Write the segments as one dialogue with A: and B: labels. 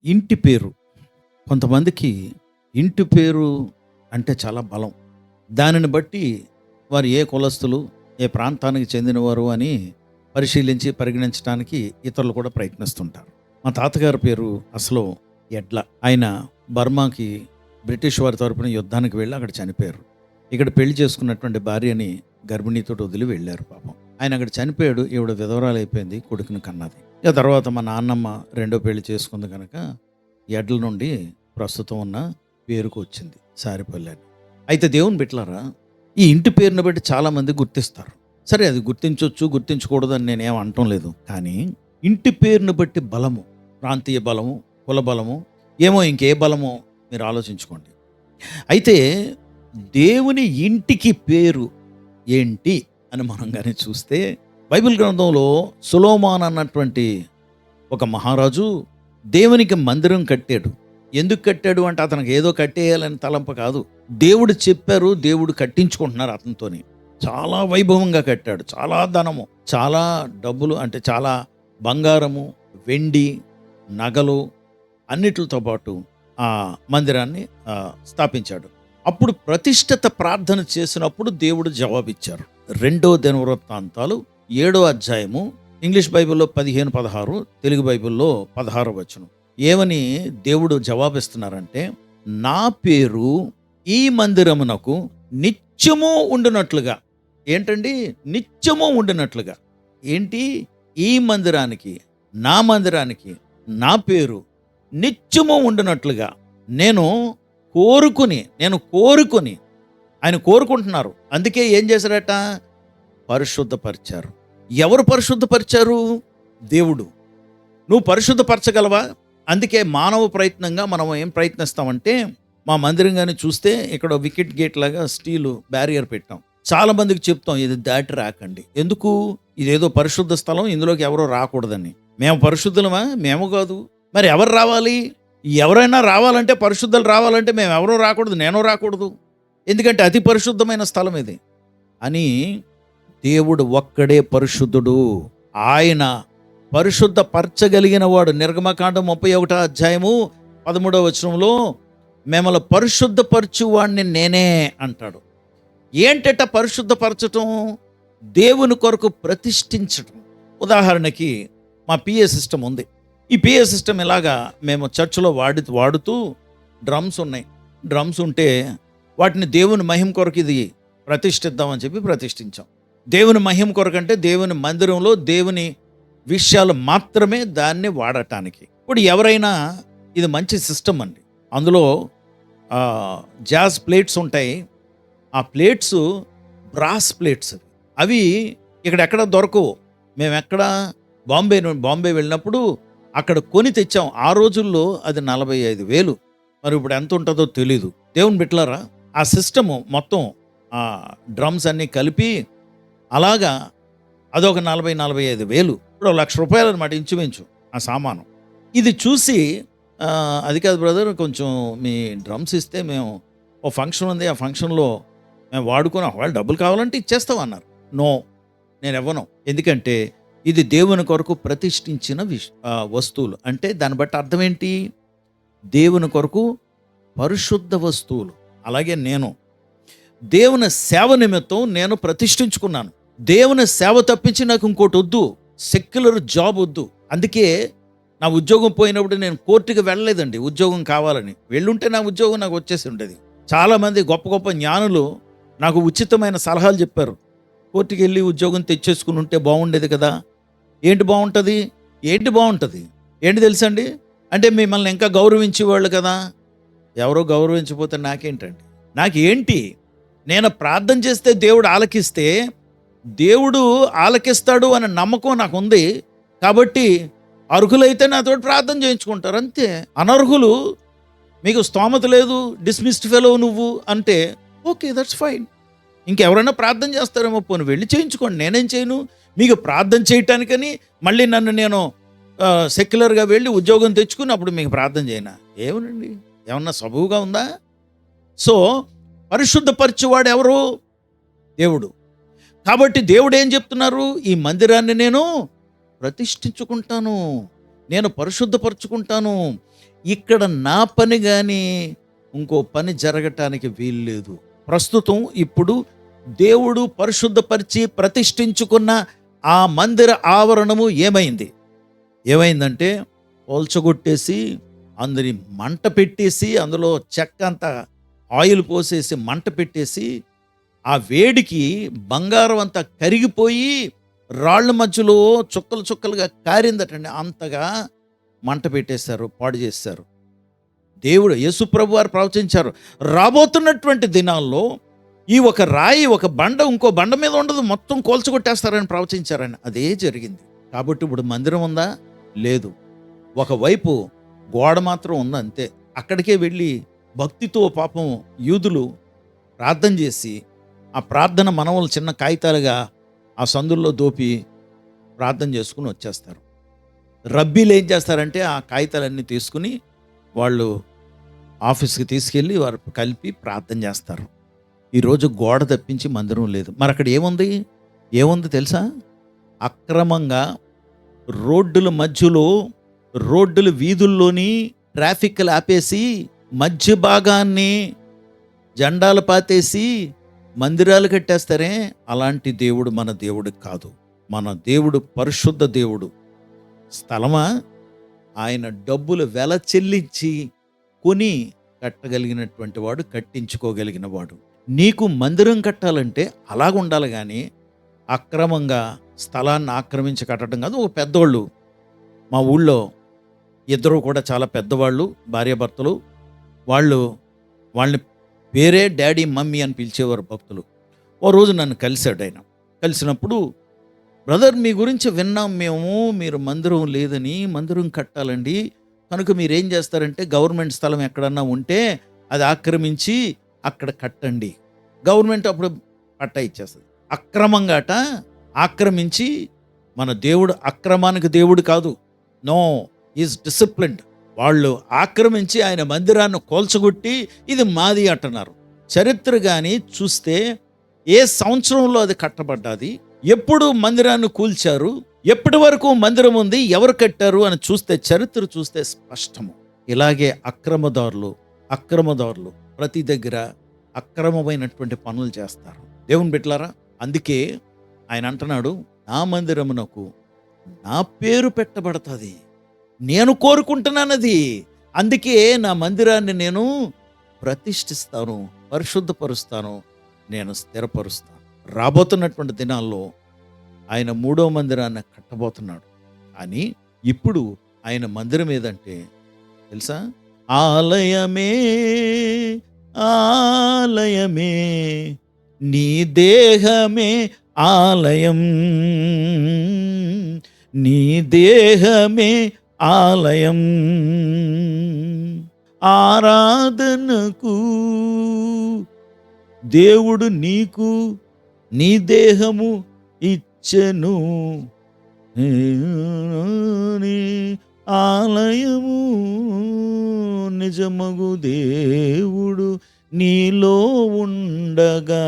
A: ఇంటి పేరు. కొంతమందికి ఇంటి పేరు అంటే చాలా బలం. దానిని బట్టి వారు ఏ కులస్తులు, ఏ ప్రాంతానికి చెందినవారు అని పరిశీలించి పరిగణించడానికి ఇతరులు కూడా ప్రయత్నిస్తుంటారు. మా తాతగారి పేరు అసలు ఎడ్ల. ఆయన బర్మాకి బ్రిటిష్ వారి తరపున యుద్ధానికి వెళ్ళి అక్కడ చనిపోయారు. ఇక్కడ పెళ్లి చేసుకున్నటువంటి భార్యని గర్భిణీతోటి వదిలి వెళ్ళారు పాపం. ఆయన అక్కడ చనిపోయాడు. ఈవిడ విధవరాలు అయిపోయింది, కొడుకుని కన్నది. ఇక తర్వాత మా నాన్నమ్మ రెండో పెళ్లి చేసుకుంది కనుక ఎడ్ల నుండి ప్రస్తుతం ఉన్న పేరుకు వచ్చింది సారిపల్లి అని. అయితే దేవుని బిడ్డలారా, ఈ ఇంటి పేరుని బట్టి చాలామంది గుర్తిస్తారు. సరే, అది గుర్తించవచ్చు, గుర్తించకూడదు అని నేనేం అనటం లేదు. కానీ ఇంటి పేరుని బట్టి బలము, ప్రాంతీయ బలము, కుల బలము, ఏమో ఇంకే బలమో మీరు ఆలోచించుకోండి. అయితే దేవుని ఇంటికి పేరు ఏంటి అని మనం కానీ చూస్తే, బైబిల్ గ్రంథంలో సొలొమోను అన్నటువంటి ఒక మహారాజు దేవునికి మందిరం కట్టాడు. ఎందుకు కట్టాడు అంటే అతనికి ఏదో కట్టేయాలని తలంప కాదు. దేవుడు చెప్పారు, దేవుడు కట్టించుకుంటున్నారు అతనితోని. చాలా వైభవంగా కట్టాడు. చాలా ధనము, చాలా డబ్బులు, అంటే చాలా బంగారము, వెండి, నగలు అన్నిటితో పాటు ఆ మందిరాన్ని స్థాపించాడు. అప్పుడు ప్రతిష్ఠిత ప్రార్థన చేసినప్పుడు దేవుడు జవాబిచ్చారు. 2వ దినవృత్తాంతాలు 7వ అధ్యాయము, ఇంగ్లీష్ బైబిల్లో 15-16, తెలుగు బైబిల్లో 16వ వచనం. ఏమని దేవుడు జవాబిస్తున్నారంటే, నా పేరు ఈ మందిరమునకు నిత్యము ఉండునట్లుగా. ఏంటండి? నిత్యము ఉండినట్లుగా. ఏంటి? ఈ మందిరానికి, నా మందిరానికి నా పేరు నిత్యము ఉండినట్లుగా నేను కోరుకుని ఆయన కోరుకుంటున్నారు. అందుకే ఏం చేశారట? పరిశుద్ధపరిచారు. ఎవరు పరిశుద్ధపరిచారు? దేవుడు. నువ్వు పరిశుద్ధపరచగలవా? అందుకే మానవ ప్రయత్నంగా మనం ఏం ప్రయత్నిస్తామంటే, మా మందిరం కానీ చూస్తే ఇక్కడ వికెట్ గేట్ లాగా స్టీలు బ్యారియర్ పెట్టాం. చాలా మందికి చెప్తాం, ఇది దాటి రాకండి. ఎందుకు? ఇదేదో పరిశుద్ధ స్థలం, ఇందులోకి ఎవరో రాకూడదని. మేము పరిశుద్ధులమా? మేము కాదు. మరి ఎవరు రావాలి? ఎవరైనా రావాలంటే, పరిశుద్ధులు రావాలంటే మేము ఎవరో రాకూడదు, నేను రాకూడదు. ఎందుకంటే అతి పరిశుద్ధమైన స్థలం ఇది అని. దేవుడు ఒక్కడే పరిశుద్ధుడు. ఆయన పరిశుద్ధపరచగలిగిన వాడు. నిర్గమకాండం 31వ అధ్యాయము 13వ వచనంలో మిమ్మల్ని పరిశుద్ధపరచువాడిని నేనే అంటాడు. ఏంటట పరిశుద్ధపరచటం? దేవుని కొరకు ప్రతిష్ఠించటం. ఉదాహరణకి మా పిఏ సిస్టమ్ ఉంది. ఈ పిఏ సిస్టమ్ ఇలాగా మేము చర్చిలో వాడుతూ డ్రమ్స్ ఉన్నాయి. డ్రమ్స్ ఉంటే వాటిని దేవుని మహిమ కొరకు ఇది ప్రతిష్ఠిద్దామని చెప్పి ప్రతిష్ఠించాం. దేవుని మహిమ కొరకు అంటే దేవుని మందిరంలో దేవుని విషయాలు మాత్రమే దాన్ని వాడటానికి. ఇప్పుడు ఎవరైనా, ఇది మంచి సిస్టమ్ అండి. అందులో జాజ్ ప్లేట్స్ ఉంటాయి. ఆ ప్లేట్స్ బ్రాస్ ప్లేట్స్. అవి ఇక్కడెక్కడ దొరకవు. మేము ఎక్కడ బాంబే వెళ్ళినప్పుడు అక్కడ కొని తెచ్చాం. ఆ రోజుల్లో అది 45,000. మరి ఇప్పుడు ఎంత ఉంటుందో తెలీదు. దేవుని బిడ్డలారా, ఆ సిస్టము మొత్తం ఆ డ్రమ్స్ అన్నీ కలిపి అలాగా అదొక 40,000-45,000. ఇప్పుడు ₹1,00,000 అనమాట ఇంచుమించు ఆ సామాను. ఇది చూసి అది కాదు బ్రదర్, కొంచెం మీ డ్రమ్స్ ఇస్తే మేము ఓ ఫంక్షన్ ఉంది, ఆ ఫంక్షన్లో మేము వాడుకొని ఒకవేళ డబ్బులు కావాలంటే ఇచ్చేస్తాం అన్నారు. నో, నేను ఇవ్వను. ఎందుకంటే ఇది దేవుని కొరకు ప్రతిష్ఠించిన వస్తువులు. అంటే దాన్ని బట్టి అర్థం ఏంటి? దేవుని కొరకు పరిశుద్ధ వస్తువులు. అలాగే నేను దేవుని సేవ నిమిత్తం నేను ప్రతిష్ఠించుకున్నాను. దేవుని సేవ తప్పించి నాకు ఇంకోటి వద్దు. సెక్యులర్ జాబ్ వద్దు. అందుకే నా ఉద్యోగం పోయినప్పుడు నేను కోర్టుకి వెళ్ళలేదండి ఉద్యోగం కావాలని. వెళ్ళుంటే నా ఉద్యోగం నాకు వచ్చేసి ఉండేది. చాలామంది గొప్ప గొప్ప జ్ఞానులు నాకు ఉచితమైన సలహాలు చెప్పారు. కోర్టుకి వెళ్ళి ఉద్యోగం తెచ్చేసుకుని ఉంటే బాగుండేది కదా. ఏంటి బాగుంటుంది? ఏంటి తెలుసండి? అంటే మిమ్మల్ని ఇంకా గౌరవించేవాళ్ళు కదా. ఎవరో గౌరవించకపోతే నాకేంటండి? నాకేంటి? నేను ప్రార్థన చేస్తే దేవుడు ఆలకిస్తే, దేవుడు ఆలకిస్తాడు అనే నమ్మకం నాకు ఉంది. కాబట్టి అర్హులైతే నాతో ప్రార్థన చేయించుకుంటారు, అంతే. అనర్హులు, మీకు స్తోమత లేదు, డిస్మిస్డ్ ఫెలో నువ్వు అంటే ఓకే, దట్స్ ఫైన్. ఇంకెవరైనా ప్రార్థన చేస్తారేమో, పోనీ వెళ్ళి చేయించుకోండి, నేనేం చేయను. మీకు ప్రార్థన చేయటానికని మళ్ళీ నన్ను నేను సెక్యులర్గా వెళ్ళి ఉద్యోగం తెచ్చుకుని అప్పుడు మీకు ప్రార్థన చేయనా? ఏమనండి, ఏమన్నా సబువుగా ఉందా? సో పరిశుద్ధపరిచేవాడు ఎవరు? దేవుడు. కాబట్టి దేవుడు ఏం చెప్తున్నారు? ఈ మందిరాన్ని నేను ప్రతిష్ఠించుకుంటాను, నేను పరిశుద్ధపరచుకుంటాను. ఇక్కడ నా పని కానీ ఇంకో పని జరగటానికి వీల్లేదు. ప్రస్తుతం ఇప్పుడు దేవుడు పరిశుద్ధపరిచి ప్రతిష్ఠించుకున్న ఆ మందిర ఆవరణము ఏమైందంటే పోల్చగొట్టేసి అందరి మంట పెట్టేసి, అందులో చెక్క అంతా ఆయిల్ పోసేసి మంట పెట్టేసి, ఆ వేడికి బంగారం అంతా కరిగిపోయి రాళ్ళ మధ్యలో చుక్కలు చుక్కలుగా కారిందటండి. అంతగా మంట పెట్టేశారు, పాడు చేశారు. దేవుడు యేసుప్రభు వారు ప్రవచించారు, రాబోతున్నటువంటి దినాల్లో ఈ ఒక రాయి, ఒక బండ ఇంకో బండ మీద ఉండదు, మొత్తం కోల్చగొట్టేస్తారని ప్రవచించారని. అదే జరిగింది. కాబట్టి ఇప్పుడు మందిరం ఉందా? లేదు. ఒకవైపు గోడ మాత్రం ఉంది, అంతే. అక్కడికే వెళ్ళి భక్తితో పాపం యూదులు ప్రార్థన చేసి, ఆ ప్రార్థన మనవలు చిన్న కాగితాలుగా ఆ సందుల్లో దోపి ప్రార్థన చేసుకుని వచ్చేస్తారు. రబ్బీలు ఏం చేస్తారంటే ఆ కాగితాలన్నీ తీసుకుని వాళ్ళు ఆఫీస్కి తీసుకెళ్ళి వారు కలిపి ప్రార్థన చేస్తారు. ఈరోజు గోడ తప్పించి మందిరం లేదు. మరి అక్కడ ఏముంది తెలుసా? అక్రమంగా రోడ్డుల మధ్యలో, రోడ్డుల వీధుల్లోని ట్రాఫిక్లు ఆపేసి, మధ్య భాగాన్ని జెండాలు పాతేసి మందిరాలు కట్టేస్తారే, అలాంటి దేవుడు మన దేవుడు కాదు. మన దేవుడు పరిశుద్ధ దేవుడు. స్థలమా? ఆయన డబ్బులు వెల చెల్లించి కొని కట్టగలిగినటువంటి వాడు, కట్టించుకోగలిగిన వాడు. నీకు మందిరం కట్టాలంటే అలాగుండాలి కానీ అక్రమంగా స్థలాన్ని ఆక్రమించి కట్టడం కాదు. ఒక పెద్దోళ్ళు, మా ఊళ్ళో ఇద్దరు కూడా చాలా పెద్దవాళ్ళు, భార్యాభర్తలు. వాళ్ళని పేరే డాడీ మమ్మీ అని పిలిచేవారు భక్తులు. ఓ రోజు నన్ను కలిశాడు ఆయన. కలిసినప్పుడు, బ్రదర్ మీ గురించి విన్నాం మేము, మీరు మందిరం లేదని, మందిరం కట్టాలండి, కనుక మీరేం చేస్తారంటే గవర్నమెంట్ స్థలం ఎక్కడన్నా ఉంటే అది ఆక్రమించి అక్కడ కట్టండి. గవర్నమెంట్ అప్పుడు పట్టా ఇచ్చేస్తుంది. అక్రమంగాట ఆక్రమించి, మన దేవుడు అక్రమానికి దేవుడు కాదు. No, is disciplined. వాళ్ళు ఆక్రమించి ఆయన మందిరాన్ని కోల్చగొట్టి ఇది మాది అంటున్నారు. చరిత్ర కానీ చూస్తే ఏ సంవత్సరంలో అది కట్టబడ్డాది, ఎప్పుడు మందిరాన్ని కూల్చారు, ఎప్పటి వరకు మందిరం ఉంది, ఎవరు కట్టారు అని చూస్తే, చరిత్ర చూస్తే స్పష్టము. ఇలాగే అక్రమదారులు ప్రతి దగ్గర అక్రమమైనటువంటి పనులు చేస్తారు. దేవుని బిడ్డలారా, అందుకే ఆయన అంటున్నాడు, నా మందిరమునకు నా పేరు పెట్టబడుతుంది, నేను కోరుకుంటున్నానది. అందుకే నా మందిరాన్ని నేను ప్రతిష్ఠిస్తాను, పరిశుద్ధపరుస్తాను, నేను స్థిరపరుస్తాను. రాబోతున్నటువంటి దినాల్లో ఆయన 3వ మందిరాన్ని కట్టబోతున్నాడు. అని ఇప్పుడు ఆయన మందిరం ఏదంటే తెలుసా? ఆలయమే ఆలయమే నీ దేహమే ఆలయం, నీ దేహమే ఆలయం, ఆరాధనకు దేవుడు నీకు నీ దేహము ఇచ్చెను, ఆలయము నిజమగు దేవుడు నీలో ఉండగా,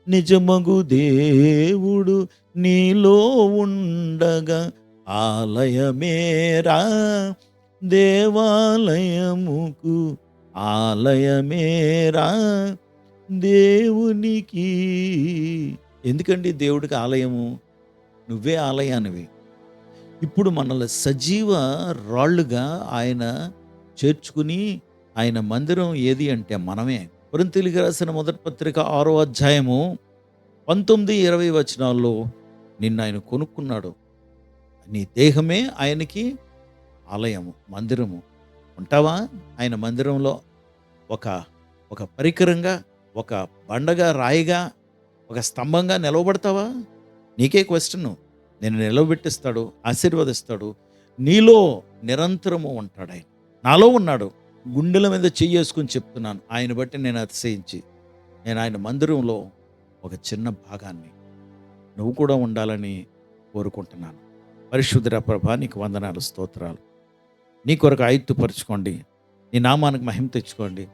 A: నిజమగు దేవుడు నీలో ఉండగా, ఆలయమేరా దేవాలయముకు, ఆలయమేరా దేవునికి. ఎందుకండి దేవుడికి ఆలయము? నువ్వే ఆలయానివి. ఇప్పుడు మనల్ని సజీవ రాళ్ళుగా ఆయన చేర్చుకుని, ఆయన మందిరం ఏది అంటే మనమే. కొరింథీయులకు రాసిన మొదటి పత్రిక 6వ అధ్యాయము 19-20 వచనాల్లో నిన్ను ఆయన కొనుక్కున్నాడు. నీ దేహమే ఆయనకి ఆలయము, మందిరము. ఉంటావా ఆయన మందిరంలో ఒక పరికరంగా, ఒక బండగా, రాయిగా, ఒక స్తంభంగా నిలవబడతావా? నీకే క్వశ్చన్. నేను నిలవబెట్టిస్తాడు, ఆశీర్వదిస్తాడు, నీలో నిరంతరము ఉంటాడు. ఆయన నాలో ఉన్నాడు. గుండెల మీద చెయ్యేసుకుని చెప్తున్నాను, ఆయన బట్టి నేను అతిశయించి, నేను ఆయన మందిరంలో ఒక చిన్న భాగాన్ని నువ్వు కూడా ఉండాలని కోరుకుంటున్నాను. పరిశుద్ధ ప్రభా, నీకు వందనాలు, స్తోత్రాలు. నీ కొరకు ఆయుత్తుపరచుకోండి, నీ నామానికి మహిమ తెచ్చుకోండి,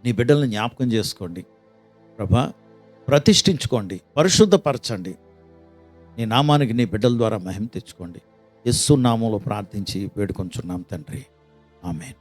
A: నీ బిడ్డలను జ్ఞాపకం చేసుకోండి ప్రభా, ప్రతిష్ఠించుకోండి, పరిశుద్ధపరచండి. నీ నామానికి నీ బిడ్డల ద్వారా మహిమ తెచ్చుకోండి. యేసు నామములో ప్రార్థించి వేడుకొంచున్నాం తండ్రి, ఆమేన్.